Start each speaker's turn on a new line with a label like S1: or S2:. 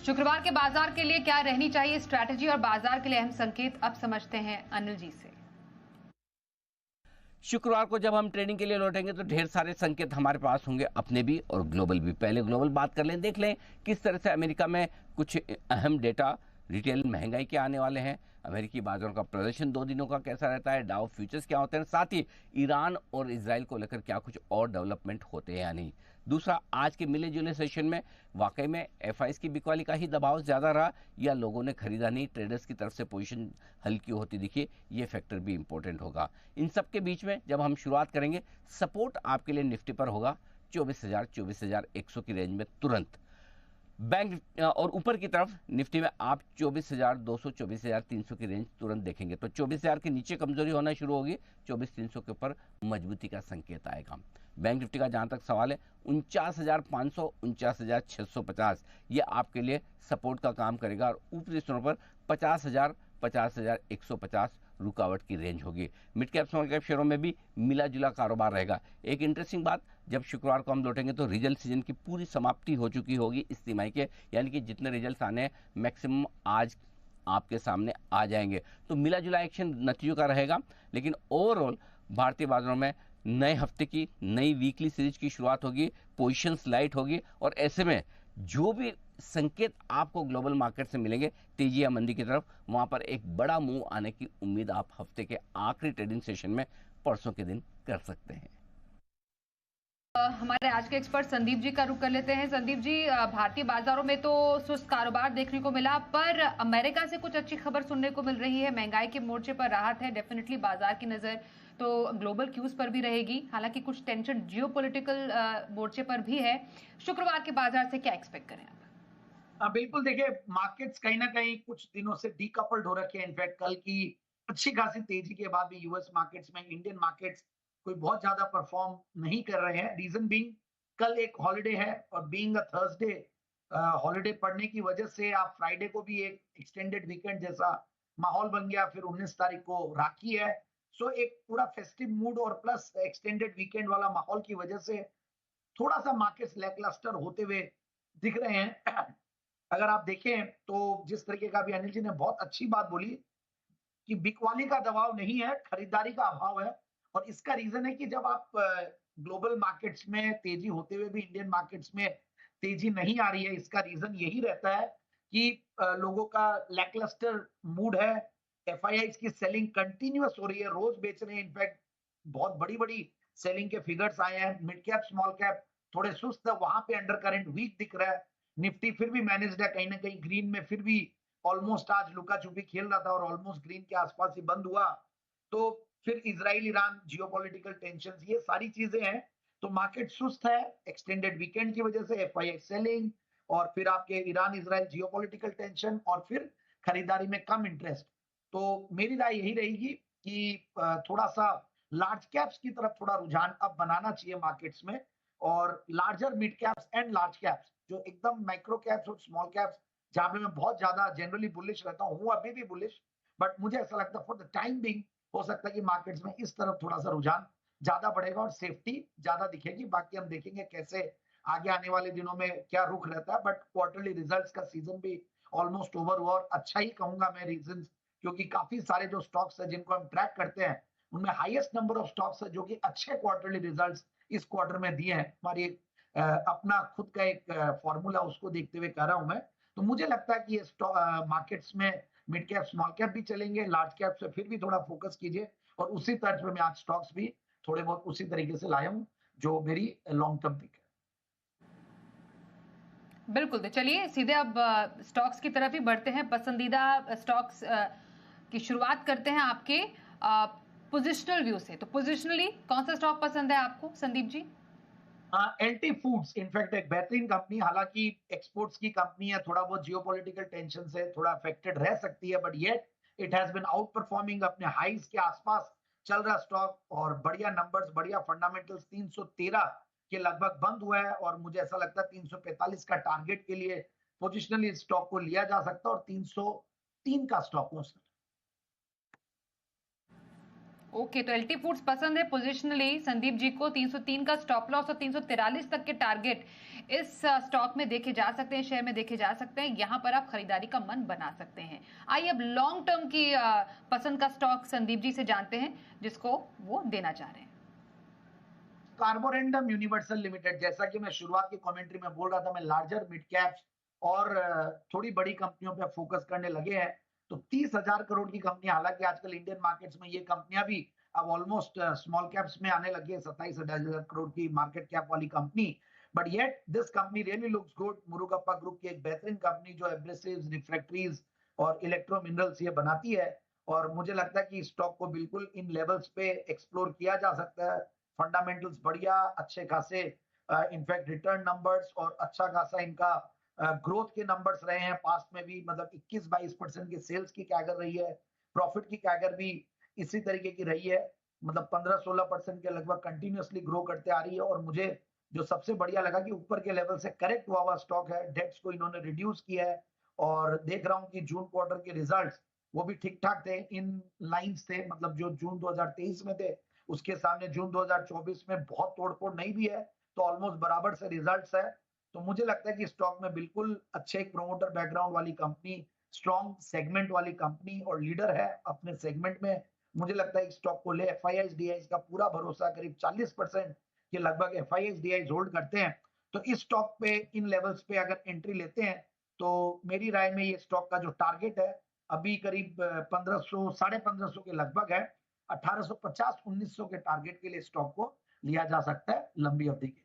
S1: शुक्रवार के बाजार के लिए क्या रहनी चाहिए स्ट्रैटेजी और बाजार के लिए अहम संकेत, अब समझते हैं अनिल जी से।
S2: शुक्रवार को जब हम ट्रेडिंग के लिए लौटेंगे तो ढेर सारे संकेत हमारे पास होंगे, अपने भी और ग्लोबल भी। पहले ग्लोबल बात कर लें, देख लें किस तरह से अमेरिका में कुछ अहम डेटा रिटेल महंगाई के आने वाले हैं, अमेरिकी बाजारों का प्रदर्शन 2 दिनों का कैसा रहता है, डाउ फ्यूचर्स क्या होते हैं, साथ ही ईरान और इजराइल को लेकर क्या कुछ और डेवलपमेंट होते हैं या नहीं। दूसरा, आज के मिले जुले सेशन में वाकई में एफआईएस की बिकवाली का ही दबाव ज़्यादा रहा या लोगों ने खरीदा नहीं, ट्रेडर्स की तरफ से पोजीशन हल्की होती दिखी, ये फैक्टर भी इंपॉर्टेंट होगा। इन सब के बीच में जब हम शुरुआत करेंगे, सपोर्ट आपके लिए निफ्टी पर होगा 24,100 की रेंज में तुरंत। बैंक और ऊपर की तरफ निफ्टी में आप 24,200 24,300 की रेंज तुरंत देखेंगे। तो 24,000 के नीचे कमजोरी होना शुरू होगी, 24,300 के ऊपर मजबूती का संकेत आएगा। बैंक निफ्टी का जहां तक सवाल है, 49,500 49,650 ये आपके लिए सपोर्ट का काम करेगा और ऊपरी स्तरों पर 50,000 50,150 रुकावट की रेंज होगी। मिड कैप स्मॉल कैप शेयरों में भी मिला जुला कारोबार रहेगा। एक इंटरेस्टिंग बात, जब शुक्रवार को हम लौटेंगे तो रिजल्ट सीजन की पूरी समाप्ति हो चुकी होगी इस तिमाही के, यानी कि जितने रिजल्ट आने हैं मैक्सिमम आज आपके सामने आ जाएंगे। तो मिला जुला एक्शन नतीजों का रहेगा, लेकिन ओवरऑल भारतीय बाजारों में नए हफ्ते की नई वीकली सीरीज की शुरुआत होगी, पोजीशंस लाइट होगी और ऐसे में जो भी संकेत आपको ग्लोबल मार्केट से मिलेंगे तेजी या मंदी की तरफ, वहां पर एक बड़ा मूव आने की उम्मीद आप हफ्ते के आखिरी ट्रेडिंग सेशन में परसों के दिन कर सकते हैं।
S1: हमारे आज के एक्सपर्ट संदीप जी का रुख कर लेते हैं। संदीप जी, भारतीय बाजारों में तो सुस्त कारोबार देखने को मिला, पर अमेरिका से कुछ अच्छी खबर सुनने को मिल रही है। महंगाई के मोर्चे पर राहत है, डेफिनेटली बाजार की नजर तो ग्लोबल क्यूज पर भी रहेगी, हालांकि कुछ टेंशन जियोपॉलिटिकल मोर्चे पर भी है। शुक्रवार के बाजार से क्या एक्सपेक्ट करें आप?
S3: बिल्कुल, देखिए मार्केट्स कहीं ना कहीं कुछ दिनों से डीकपल्ड हो रखे हैं। इनफैक्ट कल की अच्छी खासी तेजी के बाद भी यूएस मार्केट्स में इंडियन मार्केट्स कोई बहुत ज्यादा परफॉर्म नहीं कर रहे हैं। रीजन बीइंग कल एक हॉलिडे है और बीइंग अ थर्सडे हॉलिडे पड़ने की वजह से आप फ्राइडे को भी एक एक्सटेंडेड वीकेंड जैसा माहौल बन गया। फिर 19 तारीख को राखी है, सो एक पूरा फेस्टिव मूड और प्लस एक्सटेंडेड वीकेंड वाला माहौल की वजह से थोड़ा सा मार्केट्स लैकलस्टर होते हुए दिख रहे हैं। अगर आप देखें तो जिस तरीके का भी अनिल जी ने बहुत अच्छी बात बोली कि बिकवाली का दबाव नहीं है, खरीदारी का अभाव है। और इसका रीजन है कि जब आप ग्लोबल मार्केट्स में तेजी होते हुए भी इंडियन मार्केट्स में तेजी नहीं आ रही है, इसका रीजन यही रहता है कि लोगों का लैकलस्टर मूड है। एफआईआई की सेलिंग कंटिन्यूअस हो रही है, रोज बेच रहे हैं। इनफैक्ट बहुत बड़ी बड़ी सेलिंग के फिगर्स आए हैं। मिड कैप स्मॉल कैप थोड़े सुस्त है, वहां पे अंडर करंट वीक दिख रहा है। निफ्टी फिर भी मैनेज्ड है, कहीं ना कहीं ग्रीन में, फिर भी ऑलमोस्ट आज लुका छुपी खेल रहा था और ऑलमोस्ट ग्रीन के आसपास ही बंद हुआ। तो फिर इजराइल ईरान जियोपॉलिटिकल टेंशन, ये सारी चीजें हैं। तो मार्केट सुस्त है एक्सटेंडेड वीकेंड की वजह से, एफआईआई सेलिंग और फिर आपके ईरान इजराइल जियोपॉलिटिकल टेंशन और फिर खरीदारी में कम इंटरेस्ट। तो मेरी राय यही रहेगी कि थोड़ा सा लार्ज कैप्स की तरफ थोड़ा रुझान अब बनाना चाहिए मार्केट्स में, और larger mid caps and large caps जो एकदम माइक्रो कैप्स और स्मॉल कैप्स जहां पे मैं बहुत ज्यादा जनरली बुलिश रहता हूँ अभी भी बुलिश, बट मुझे ऐसा लगता है फॉर द टाइम बिंग हो सकता है कि मार्केट्स में इस तरफ थोड़ा सा रुझान ज्यादा बढ़ेगा और सेफ्टी ज्यादा दिखेगी। बाकी हम देखेंगे कैसे आगे आने वाले दिनों में क्या रुख रहता है। बट क्वार्टरली रिजल्ट्स का सीजन भी ऑलमोस्ट ओवर हुआ और अच्छा ही कहूंगा मैं रीजन, क्योंकि काफी सारे जो स्टॉक्स है जिनको हम ट्रैक करते हैं उनमें हाईएस्ट नंबर ऑफ स्टॉक्स है जो कि अच्छे क्वार्टरली रिजल्ट्स इस क्वार्टर में दिए हैं। हमारी अपना खुद का एक फॉर्मूला उसको देखते हुए कह रहा हूं मैं। तो मुझे लगता है कि ये मार्केट्स में मिड कैप स्मॉल कैप भी चलेंगे, लार्ज कैप से फिर भी थोड़ा फोकस कीजिए। और उसी तर्ज पे मैं आज स्टॉक्स भी थोड़े बहुत उसी तरीके से लाया हूं जो मेरी लॉन्ग टर्म पिक है।
S1: बिल्कुल, तो चलिए सीधे अब स्टॉक्स की तरफ ही बढ़ते हैं। पसंदीदा स्टॉक्स की शुरुआत करते हैं आपके पोजिशनल व्यू से। तो पोजिशनली कौन सा स्टॉक पसंद है आपको Sandeep ji?
S3: LT foods in fact एक बेहतरीन कंपनी, हालांकि एक्सपोर्ट्स की कंपनी है, थोड़ा बहुत जियोपॉलिटिकल टेंशन से थोड़ा अफेक्टेड रह सकती है, but yet it has been outperforming, अपने हाइज के आसपास चल रहा स्टॉक और बढ़िया नंबर्स, बढ़िया फंडामेंटल्स। 313 के लगभग बंद हुआ है और मुझे ऐसा लगता है 345 का टारगेट के लिए पोजिशनली स्टॉक को लिया जा सकता है और 303 का स्टॉक लॉस।
S1: ओके, तो एलटी फूड्स पसंद है पोजिशनली संदीप जी को। 303 का स्टॉप लॉस और 343 तक के टारगेट, इस स्टॉक में देखे जा सकते हैं, शेयर में देखे जा सकते हैं। यहाँ पर आप खरीदारी का मन बना सकते हैं। आइए अब लॉन्ग टर्म की पसंद का स्टॉक संदीप जी से जानते हैं, जिसको वो देना चाह रहे हैं।
S3: कार्बोरेंडम यूनिवर्सल लिमिटेड, जैसा कि मैं शुरुआत की कमेंट्री में बोल रहा था, मैं लार्जर मिड कैप्स और थोड़ी बड़ी कंपनियों पे फोकस करने लगे हैं। तो 30,000 करोड़ की कंपनी, हालांकि आजकल इंडियन मार्केट्स में ये कंपनियां भी अब ऑलमोस्ट स्मॉल कैप्स में आने लगी है, 27-28,000 करोड़ की मार्केट कैप वाली company. But yet this company really looks good. Murugappa group की एक बेहतरीन कंपनी जो एब्रेसिव्स, रिफ्रैक्टरीज और इलेक्ट्रो मिनरल्स ये बनाती है, और मुझे लगता है कि स्टॉक को बिल्कुल इन लेवल्स पे एक्सप्लोर किया जा सकता है। फंडामेंटल्स बढ़िया, अच्छे खासे इनफैक्ट रिटर्न नंबर्स और अच्छा खासा इनका ग्रोथ के नंबर्स रहे हैं पास्ट में भी, मतलब 21-22% की सेल्स की कैगर रही है, प्रॉफिट की कैगर भी इसी तरीके की रही है, मतलब 15-16% के लगभग कंटिन्यूअसली ग्रो करते आ रही है। और मुझे जो सबसे बढ़िया लगा कि ऊपर के लेवल से करेक्ट हुआ स्टॉक है, डेट्स को इन्होंने रिड्यूस किया है, और देख रहा हूं कि जून क्वार्टर के रिजल्ट्स वो भी ठीक ठाक थे, इन लाइंस थे, मतलब जो जून 2023 में थे उसके सामने जून 2024 में बहुत तोड़फोड़ नहीं भी है, तो ऑलमोस्ट बराबर से रिजल्ट्स है। तो मुझे लगता है कि स्टॉक में बिल्कुल अच्छे एक प्रोमोटर बैकग्राउंड वाली कंपनी, स्ट्रॉन्ग सेगमेंट वाली कंपनी और लीडर है अपने सेगमेंट में। मुझे लगता है इस स्टॉक को ले। एफआईआईज का पूरा भरोसा, करीब 40% के लगभग एफआईआईज होल्ड करते हैं। तो इस स्टॉक पे इन लेवल्स पे अगर एंट्री लेते हैं तो मेरी राय में ये स्टॉक का जो टारगेट है अभी करीब 1500, 1550 के लगभग है। 1850-1900 के टारगेट के लिए स्टॉक को लिया जा सकता है लंबी अवधि के।